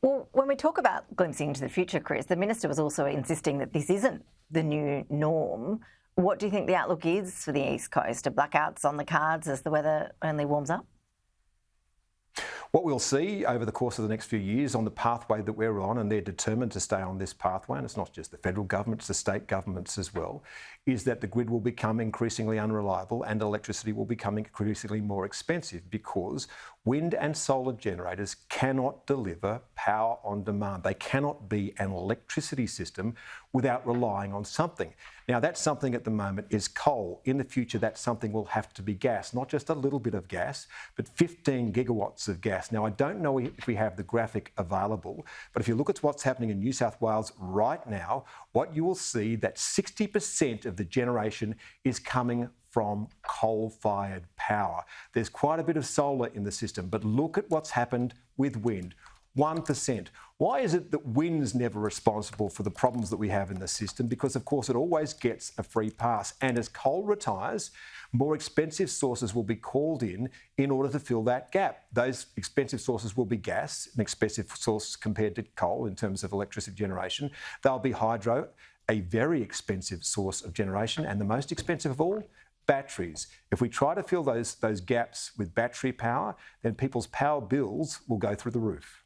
Well, when we talk about glimpsing into the future, Chris, the Minister was also insisting that this isn't the new norm. What do you think the outlook is for the East Coast? Are blackouts on the cards as the weather only warms up? What we'll see over the course of the next few years on the pathway that we're on, and they're determined to stay on this pathway, and it's not just the federal government, it's the state governments as well, is that the grid will become increasingly unreliable and electricity will become increasingly more expensive because wind and solar generators cannot deliver power on demand. They cannot be an electricity system without relying on something. Now, that something at the moment is coal. In the future, that something will have to be gas, not just a little bit of gas, but 15 gigawatts of gas. Now, I don't know if we have the graphic available, but if you look at what's happening in New South Wales right now, what you will see that 60% of the generation is coming from coal-fired power. There's quite a bit of solar in the system, but look at what's happened with wind. 1%. Why is it that wind's never responsible for the problems that we have in the system? Because, of course, it always gets a free pass. And as coal retires, more expensive sources will be called in order to fill that gap. Those expensive sources will be gas, an expensive source compared to coal in terms of electricity generation. They'll be hydro, a very expensive source of generation, and the most expensive of all, batteries. If we try to fill those gaps with battery power, then people's power bills will go through the roof.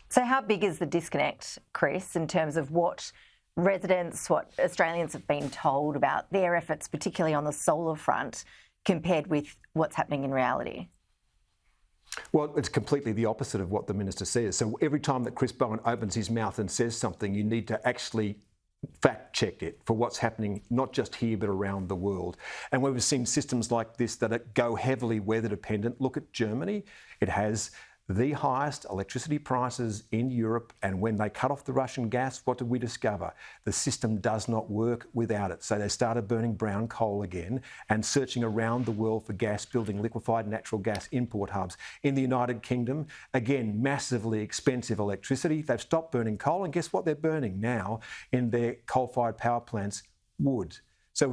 So how big is the disconnect, Chris, in terms of what residents, what Australians have been told about their efforts, particularly on the solar front, compared with what's happening in reality? Well, it's completely the opposite of what the Minister says. So every time that Chris Bowen opens his mouth and says something, you need to actually fact-check it for what's happening, not just here, but around the world. And when we've seen systems like this that go heavily weather-dependent, look at Germany. It has the highest electricity prices in Europe, and when they cut off the Russian gas, what did we discover? The system does not work without it. So they started burning brown coal again and searching around the world for gas, building liquefied natural gas import hubs. In the United Kingdom, again, massively expensive electricity. They've stopped burning coal, and guess what they're burning now in their coal-fired power plants? Wood. So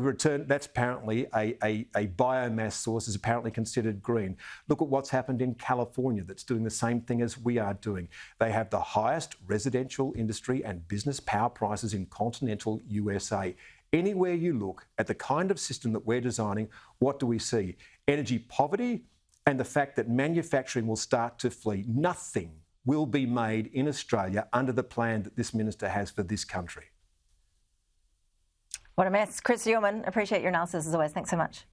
that's apparently a biomass source is apparently considered green. Look at what's happened in California that's doing the same thing as we are doing. They have the highest residential industry and business power prices in continental USA. Anywhere you look at the kind of system that we're designing, what do we see? Energy poverty and the fact that manufacturing will start to flee. Nothing will be made in Australia under the plan that this minister has for this country. What a mess. Chris Uhlmann, appreciate your analysis as always. Thanks so much.